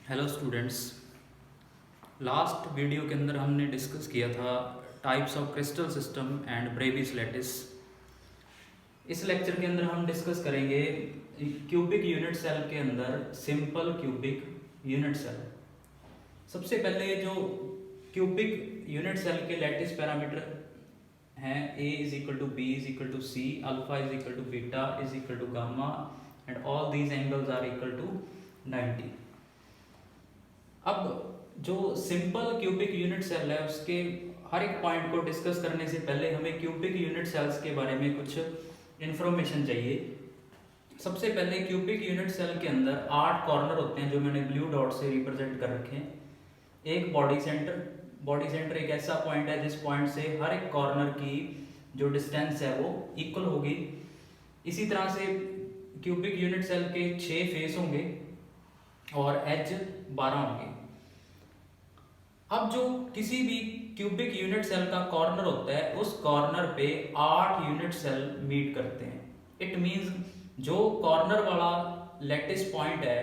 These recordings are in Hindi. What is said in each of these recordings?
Hello students. लास्ट वीडियो के अंदर हमने डिस्कस किया था types of crystal system and Brevis lattice. इस लेक्चर के अंदर हम डिस्कस करेंगे क्यूबिक यूनिट सेल के अंदर सिंपल क्यूबिक यूनिट सेल। सबसे पहले जो क्यूबिक यूनिट सेल के लैटिस पैरामीटर हैं a is equal to B is equal to C, alpha is equal to beta is equal to gamma and all these angles are equal to 90। अब जो सिंपल क्यूबिक यूनिट सेल है उसके हर एक पॉइंट को डिस्कस करने से पहले हमें क्यूबिक यूनिट सेल्स के बारे में कुछ इन्फॉर्मेशन चाहिए। सबसे पहले क्यूबिक यूनिट सेल के अंदर 8 कॉर्नर होते हैं जो मैंने ब्लू डॉट से रिप्रेजेंट कर रखे हैं। एक बॉडी सेंटर एक ऐसा पॉइंट है जिस पॉइंट से हर एक कॉर्नर की जो डिस्टेंस है वो इक्वल होगी। इसी तरह से क्यूबिक यूनिट सेल के 6 फेस होंगे और एज 12 होंगे। अब जो किसी भी क्यूबिक यूनिट सेल का कॉर्नर होता है उस कॉर्नर पे 8 यूनिट सेल मीट करते हैं। इट मींस जो कॉर्नर वाला लैटिस पॉइंट है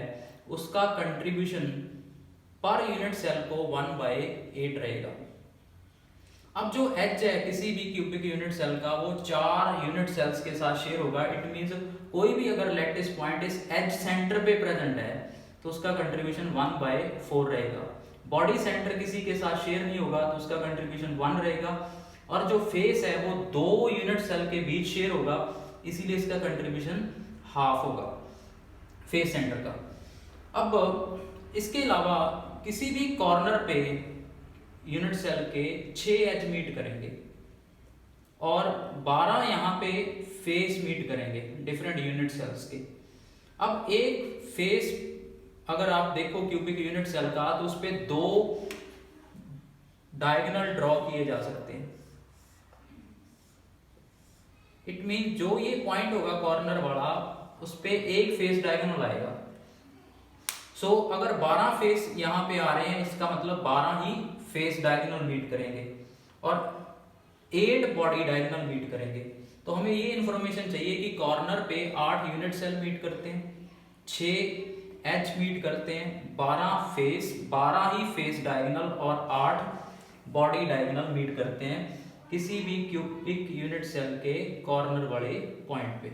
उसका कंट्रीब्यूशन पर यूनिट सेल को 1/8 रहेगा। अब जो एज है किसी भी क्यूबिक यूनिट सेल का वो 4 यूनिट सेल्स के साथ शेयर होगा। इट मींस कोई भी अगर लैटिस पॉइंट इस एज सेंटर पे प्रेजेंट है तो उसका कंट्रीब्यूशन 1/4 रहेगा। बॉडी सेंटर किसी के साथ शेयर नहीं होगा तो उसका कंट्रीब्यूशन 1 रहेगा। और जो फेस है वो 2 यूनिट सेल के बीच शेयर होगा, इसीलिए इसका कंट्रीब्यूशन हाफ होगा फेस सेंटर का। अब इसके अलावा किसी भी कॉर्नर पे यूनिट सेल के 6 एज मीट करेंगे और 12 यहाँ पे फेस मीट करेंगे डिफरेंट यूनिट सेल्स के। अब एक फेस अगर आप देखो क्यूबिक यूनिट सेल का तो उस पे 2 डायगोनल ड्रॉ किए जा सकते हैं। इट मीन जो ये पॉइंट होगा कॉर्नर वाला उस पे एक फेस डायगोनल आएगा। सो अगर 12 फेस यहाँ पे आ रहे हैं इसका मतलब 12 ही फेस डायगोनल मीट करेंगे और 8 बॉडी डायगोनल मीट करेंगे। तो हमें ये इंफॉर्मेशन चाहिए कि कॉर्नर पे 8 यूनिट सेल मीट करते हैं, 6 एच मीट करते हैं, 12 ही फेस डायगोनल और 8 बॉडी डायगोनल मीट करते हैं किसी भी क्यूबिक यूनिट सेल के कॉर्नर वाले पॉइंट पे।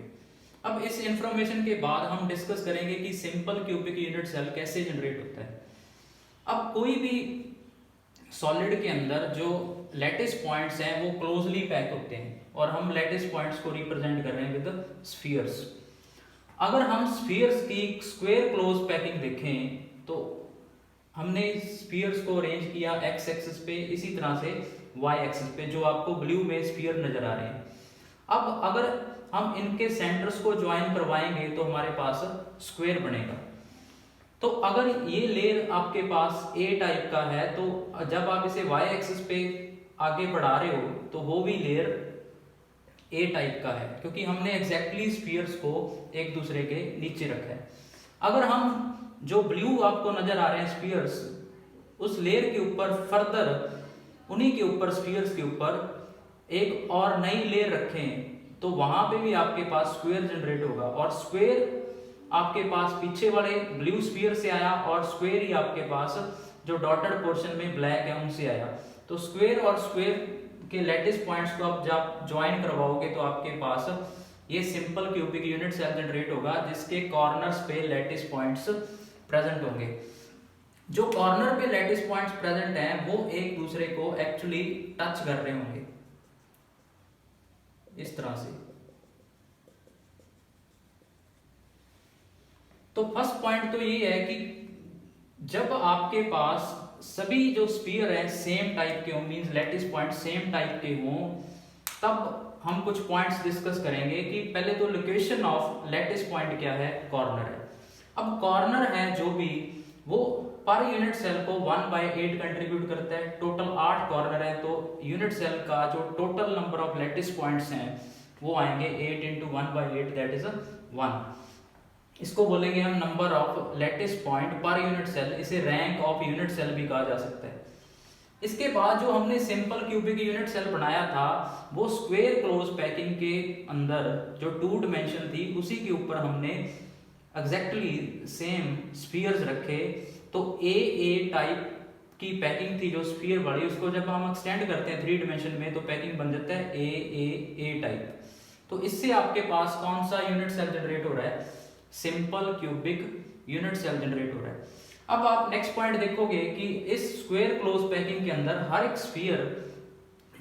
अब इस इंफॉर्मेशन के बाद हम डिस्कस करेंगे कि सिंपल क्यूबिक यूनिट सेल कैसे जनरेट होता है। अब कोई भी सॉलिड के अंदर जो लैटिस पॉइंट्स हैं वो क्लोजली पैक होते हैं और हम लैटिस पॉइंट्स को रिप्रेजेंट कर रहे हैं विद स्फीयर्स। अगर हम स्फीयर्स की स्क्वायर क्लोज पैकिंग देखें तो हमने स्फीयर्स को अरेंज किया एक्स एक्सिस पे, इसी तरह से वाई एक्सिस पे जो आपको ब्लू में स्फीयर नजर आ रहे हैं। अब अगर हम इनके सेंटर्स को ज्वाइन करवाएंगे तो हमारे पास स्क्वायर बनेगा। तो अगर ये लेयर आपके पास ए टाइप का है तो जब आप इसे वाई एक्सिस पे आगे बढ़ा रहे हो तो वो भी लेयर ए टाइप का है क्योंकि हमने एग्जैक्टली स्फीयर्स को एक दूसरे के नीचे रखा है। अगर हम जो ब्लू आपको नजर आ रहे हैं स्फीयर्स उस लेयर के ऊपर फर्दर उन्हीं के ऊपर स्फीयर्स के ऊपर एक और नई लेयर रखें तो वहां पे भी आपके पास स्क्वायर जनरेट होगा। और स्क्वायर आपके पास पीछे वाले ब्लू स्फीयर से आया और स्क्वायर ही आपके पास जो डॉटेड पोर्शन में ब्लैक है उनसे आया। तो स्क्वायर और स्क्वायर के लैटिस पॉइंट्स को आप जब ज्वाइन करवाओगे तो आपके पास ये simple cubic unit sale generate होगा जिसके कॉर्नर्स पे लैटिस पॉइंट्स प्रेजेंट होंगे। जो कॉर्नर पे लैटिस पॉइंट्स प्रेजेंट हैं वो एक दूसरे को एक्चुअली टच कर रहे होंगे इस तरह से। तो फर्स्ट पॉइंट तो ये है कि जब आपके पास सभी जो स्फीयर है सेम टाइप के हों, means lattice point same type के हों, तब हम कुछ पॉइंट्स डिस्कस करेंगे कि पहले तो लोकेशन ऑफ लैटिस पॉइंट क्या है, कॉर्नर है। अब कॉर्नर है जो भी वो पर यूनिट सेल को 1/8 कंट्रीब्यूट करता है। टोटल 8 कॉर्नर है तो यूनिट सेल का जो total number of lattice points हैं वो आएंगे 8 × 1/8 दैट इज 1। इसको बोलेंगे हम number of lattice point per unit cell. इसे रैंक ऑफ यूनिट सेल भी कहा जा सकता है। इसके बाद जो हमने सिंपल क्यूबिक यूनिट सेल बनाया था वो स्क्वायर क्लोज पैकिंग के अंदर जो 2 डायमेंशन थी उसी के ऊपर हमने एग्जैक्टली सेम स्फीयर्स रखे तो ए टाइप की पैकिंग थी जो स्फीयर वाली, उसको जब हम एक्सटेंड करते हैं 3 डिमेंशन में तो पैकिंग बन जाता है ए टाइप। तो इससे आपके पास कौन सा यूनिट सेल जनरेट हो रहा है, simple cubic unit sale generate हो रहा है। अब आप नेक्स्ट पॉइंट देखोगे कि इस स्क्वायर क्लोज पैकिंग के अंदर हर एक स्फीयर,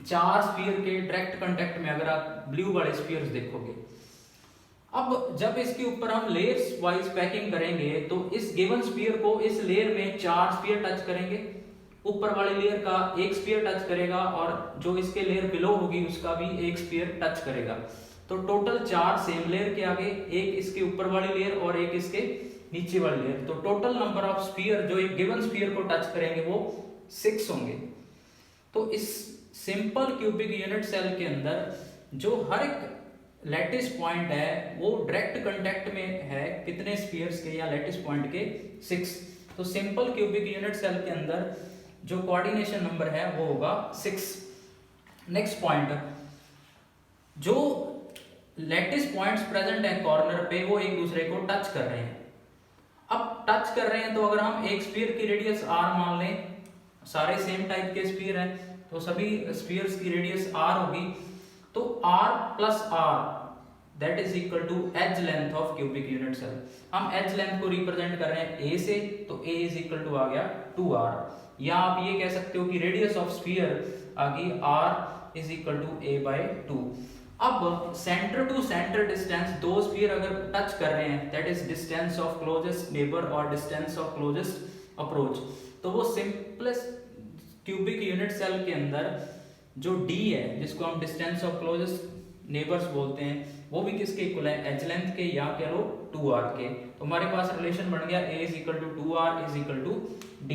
4 स्फीयर के डायरेक्ट कांटेक्ट में, अगर आप ब्लू वाले स्फीयर्स देखोगे, अब जब इसके ऊपर हम लेयर्स वाइज पैकिंग करेंगे तो इस गिवन स्फीयर को इस लेयर में 4 स्फीयर टच करेंगे, ऊपर वाली लेयर का एक स्फीयर टच करेगा और जो इसके लेयर बिलो होगी उसका भी एक स्फीयर टच करेगा। तो टोटल 4 सेम लेयर के आगे, एक इसके ऊपर वाली लेयर और एक इसके नीचे वाली लेयर, तो टोटल नंबर ऑफ स्फीयर जो एक गिवन स्फीयर को टच करेंगे वो 6 होंगे। तो इस सिंपल क्यूबिक यूनिट सेल के अंदर जो हर एक लैटिस पॉइंट है वो डायरेक्ट कांटेक्ट में है कितने स्फीयर्स के या लैटिस पॉइंट के, 6। तो सिंपल क्यूबिक यूनिट सेल के अंदर जो कोऑर्डिनेशन नंबर है वो होगा 6। नेक्स्ट पॉइंट, जो लैटिस पॉइंट्स प्रेजेंट है कॉर्नर पे वो एक दूसरे को टच कर रहे हैं। अब टच कर रहे हैं तो अगर हम एक स्फीयर की रेडियस r मान लें, सारे सेम टाइप के स्फीयर हैं तो सभी स्फीयर्स की रेडियस r होगी, तो r plus r that is equal to edge length of cubic unit cell. हम एज लेंथ को रिप्रेजेंट कर रहे हैं a से, तो a इज इक्वल टू आ गया 2r, या आप ये कह सकते हो कि रेडियस ऑफ स्फीयर आ गई r is equal to a by 2। अब सेंटर टू सेंटर डिस्टेंस, दो स्फीयर अगर टच कर रहे हैं that is distance of closest neighbour और डिस्टेंस ऑफ क्लोजेस्ट अप्रोच, तो वो सिंपलेस्ट क्यूबिक यूनिट सेल के अंदर जो d है जिसको हम डिस्टेंस ऑफ क्लोजेस्ट नेबर्स बोलते हैं वो भी किसके इक्वल है, एज लेंथ के या कह लो 2r के। तो हमारे पास रिलेशन बन गया a is equal to 2r is equal to d।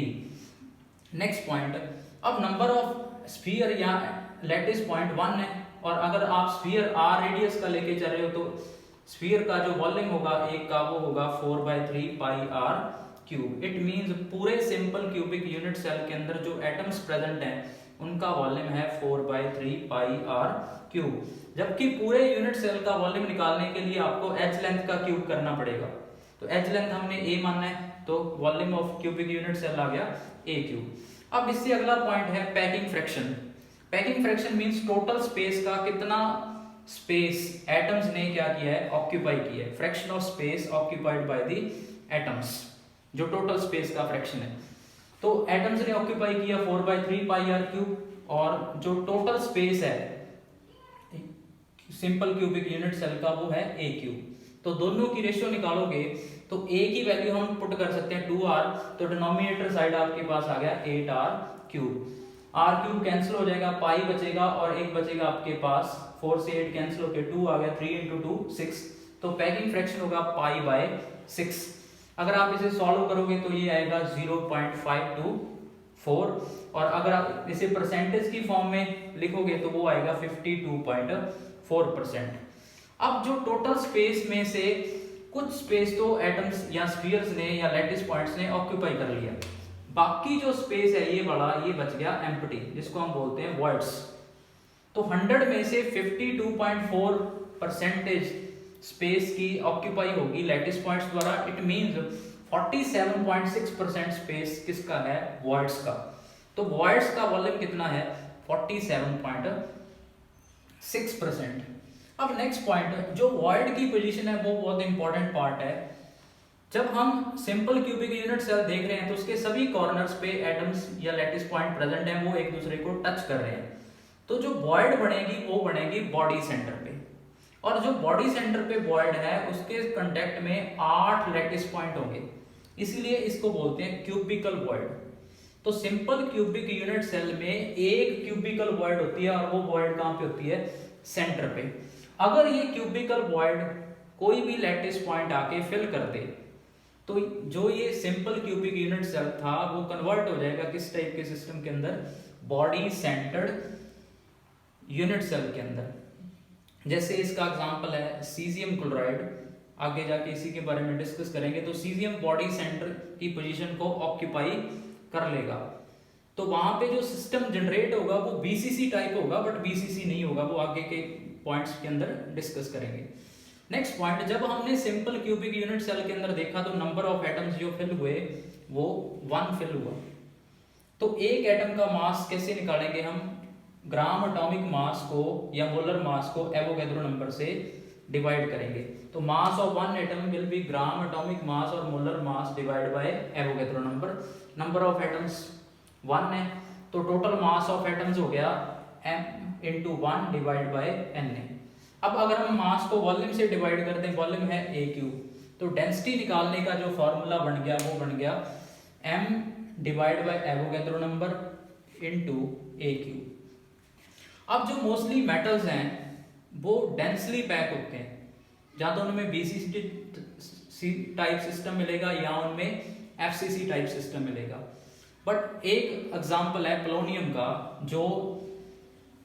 Next point, अब नंबर ऑफ स्फीयर या लैटिस पॉइंट 1 है और अगर आप स्फीयर r रेडियस का लेके चल रहे हो तो स्फीयर का जो वॉल्यूम होगा एक का वो होगा 4/3 पाई r क्यूब। इट मींस पूरे सिंपल क्यूबिक यूनिट सेल के अंदर जो एटम्स प्रेजेंट हैं उनका वॉल्यूम है 4/3 पाई r क्यूब, जबकि पूरे यूनिट सेल का वॉल्यूम निकालने के लिए आपको एच लेंथ का क्यूब करना पड़ेगा। तो एच लेंथ हमने a मानना है तो volume of cubic unit cell आ गया a क्यूब। अब इससे अगला पॉइंट है packing fraction. Packing fraction means total space का कितना स्पेस एटम्स ने क्या किया है, ऑक्यूपाई किया है। Fraction of space occupied by the atoms, जो टोटल स्पेस का फ्रैक्शन है। तो एटम्स ने ऑक्यूपाई किया 4/3 पाई r क्यूब, और जो टोटल स्पेस है सिंपल क्यूबिक यूनिट सेल का वो है a क्यूब। तो दोनों की रेशियो निकालोगे तो a की वैल्यू हम पुट कर सकते हैं 2r, तो डिनोमिनेटर साइड आपके पास आ गया 8r cube. r cube cancel हो जाएगा, पाई बचेगा और एक बचेगा आपके पास, 4 से 8 कैंसिल होकर 2 आ गया, 3 × 2 6। तो पैकिंग फ्रैक्शन होगा पाई बाय 6। अगर आप इसे सॉल्व करोगे तो ये आएगा 0.524, और अगर आप इसे परसेंटेज की फॉर्म में लिखोगे तो वो आएगा 52.4%। अब जो टोटल स्पेस में से कुछ स्पेस तो एटम्स या स्फीयर्स ने या लैटिस पॉइंट्स ने ऑक्यूपाई कर लिया, बाकी जो स्पेस है ये बड़ा, ये बच गया एम्प्टी, जिसको हम बोलते हैं वॉइड्स। तो 100 में से 52.4% स्पेस की ऑक्यूपाई होगी लैटिस पॉइंट्स द्वारा। इट मींस 47.6% स्पेस किसका है, वॉइड्स का। तो वॉइड्स का वॉल्यूम कितना है, 47.6%। अब नेक्स्ट पॉइंट, जो वॉइड की पोजीशन है वो बहुत इंपॉर्टेंट पार्ट है। जब हम सिंपल क्यूबिक यूनिट सेल देख रहे हैं तो उसके सभी कॉर्नर्स पे एटम्स या लैटिस पॉइंट प्रेजेंट हैं, वो एक दूसरे को टच कर रहे हैं। तो जो वॉइड बनेगी वो बनेगी बॉडी सेंटर पे, और जो बॉडी सेंटर पे वॉइड है उसके कांटेक्ट में 8 लैटिस पॉइंट होंगे, इसीलिए इसको बोलते हैं क्यूबिकल वॉइड। तो सिंपल क्यूबिक यूनिट सेल में एक क्यूबिकल वॉइड होती है और वो वॉइड कहां पे होती है, सेंटर पे। अगर ये क्यूबिकल वॉइड कोई भी लैटिस पॉइंट आके फिल कर दे तो जो ये सिंपल क्यूबिक यूनिट सेल था वो कन्वर्ट हो जाएगा किस टाइप के सिस्टम के अंदर, बॉडी सेंटर्ड यूनिट सेल के अंदर। जैसे इसका एग्जांपल है सीजियम क्लोराइड, आगे जाके इसी के बारे में डिस्कस करेंगे। तो सीजियम बॉडी सेंटर की पोजीशन को ऑक्यूपाई कर लेगा, तो वहां पे जो सिस्टम जनरेट होगा वो बीसीसी टाइप होगा, बट बीसीसी नहीं होगा, वो आगे के पॉइंट्स के अंदर डिस्कस करेंगे। नेक्स्ट पॉइंट, जब हमने सिंपल क्यूबिक यूनिट सेल के अंदर देखा तो नंबर ऑफ एटम्स जो फिल हुए वो 1 फिल हुआ। तो एक एटम का मास कैसे निकालेंगे हम? ग्राम एटॉमिक मास को या मोलर मास को एवोगैड्रो नंबर से डिवाइड करेंगे। तो mass of one atom will be gram atomic mass और molar mass divide by Avogadro number. Number of atoms 1 है, तो टोटल मास ऑफ एटम्स हो गया m into 1 divide by n है। अब अगर हम मास को वॉल्यूम से डिवाइड कर दें, वॉल्यूम है a क्यूब, तो डेंसिटी निकालने का जो फॉर्मूला बन गया वो बन गया m divide by Avogadro number into a cube. अब जो मोस्टली मेटल्स हैं वो डेंसली पैक होते हैं, या तो उनमें BCC टाइप सिस्टम मिलेगा या उनमें FCC टाइप सिस्टम मिलेगा। बट एक एग्जांपल है पोलोनियम का, जो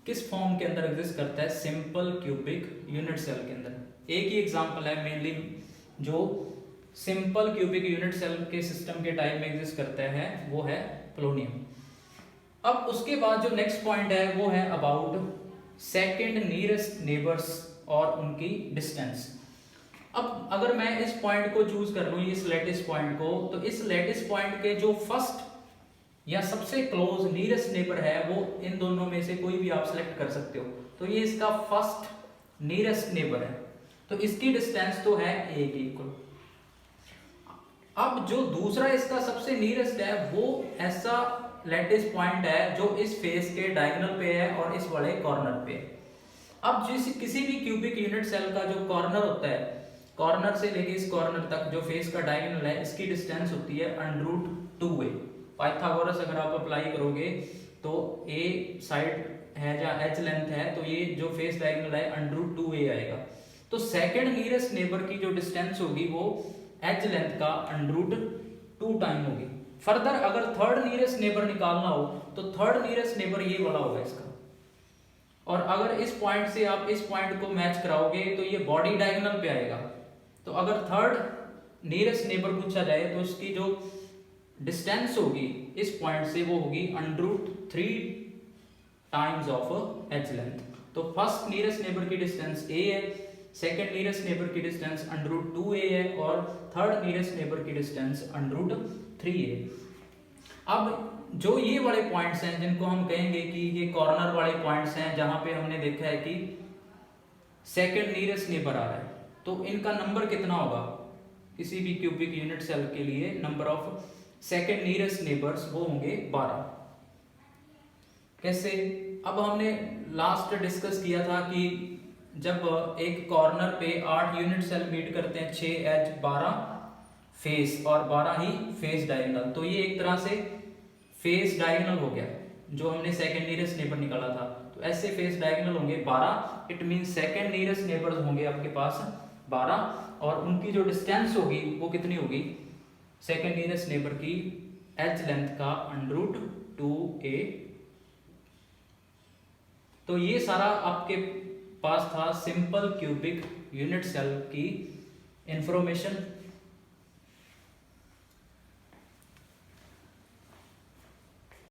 किस फॉर्म के अंदर एग्जिस्ट करता है? सिंपल क्यूबिक यूनिट सेल के अंदर। एक ही एग्जांपल है मेनली जो सिंपल क्यूबिक यूनिट सेल के सिस्टम के टाइप में एग्जिस्ट करता है, वो है पोलोनियम। अब उसके बाद जो नेक्स्ट पॉइंट है वो है अबाउट सेकंड नियरेस्ट नेबर्स और उनकी डिस्टेंस। अब अगर मैं इस पॉइंट को चूज कर लूं, इस लेटिस पॉइंट को, तो इस लेटिस पॉइंट के जो फर्स्ट या सबसे क्लोज नियरेस्ट नेबर है वो इन दोनों में से कोई भी आप सिलेक्ट कर सकते हो। तो ये इसका फर्स्ट नियरेस्ट नेबर है, तो इसकी डिस्टेंस तो है a के इक्वल। अब जो दूसरा इसका सबसे नियरेस्ट है वो ऐसा लेटिस पॉइंट है जो इस फेस के डायगोनल पे है और इस वाले कॉर्नर पे। अब किसी भी क्यूबिक यूनिट सेल का जो कॉर्नर होता है, कॉर्नर से लेके इस कॉर्नर तक जो फेस का डायगोनल है, इसकी डिस्टेंस होती है √2a। पाइथागोरस अगर आप अप्लाई करोगे तो a साइड है या h लेंथ है, तो ये जो फेस डायगोनल है √2a आएगा। तो सेकंड नियरेस्ट नेबर की जो डिस्टेंस होगी वो h लेंथ का √2 टाइम होगी। फर्दर अगर थर्ड नियरेस्ट नेबर निकालना हो तो थर्ड नियरेस्ट नेबर ये वाला होगा इसका, और अगर इस पॉइंट से आप इस पॉइंट को मैच कराओगे तो ये बॉडी डायगोनल पे आएगा। तो अगर थर्ड नियरेस्ट नेबर पूछा जाए तो इसकी जो डिस्टेंस होगी इस पॉइंट से वो होगी √3 टाइम्स ऑफ h लेंथ। तो फर्स्ट नियरेस्ट नेबर की डिस्टेंस a है, सेकंड नियरेस्ट नेबर की डिस्टेंस √2a है और थर्ड नियरेस्ट नेबर की डिस्टेंस √3 है। अब जो ये वाले पॉइंट्स हैं जिनको हम कहेंगे कि ये कॉर्नर वाले पॉइंट्स हैं, जहां पे हमने देखा है कि सेकंड नियरेस्ट नेबर आ रहा है, तो इनका नंबर कितना होगा? किसी भी क्यूबिक यूनिट सेल के लिए number of second nearest neighbours वो होंगे 12। कैसे? अब हमने लास्ट डिस्कस किया था कि जब एक कॉर्नर पे 8 यूनिट सेल मीट करते हैं, 6 एज 12 फेस और 12 ही फेस डायगोनल, तो ये एक तरह से फेस डायगोनल हो गया जो हमने सेकंड नियरेस्ट नेबर निकाला था। तो ऐसे फेस डायगोनल होंगे 12, it mean second nearest neighbours होंगे आपके पास 12 और उनकी जो डिस्टेंस होगी वो कितनी होगी? सेकंड नियरेस्ट नेबर की h लेंथ का √2a। तो ये सारा आपके पास था सिंपल क्यूबिक यूनिट सेल की इंफॉर्मेशन।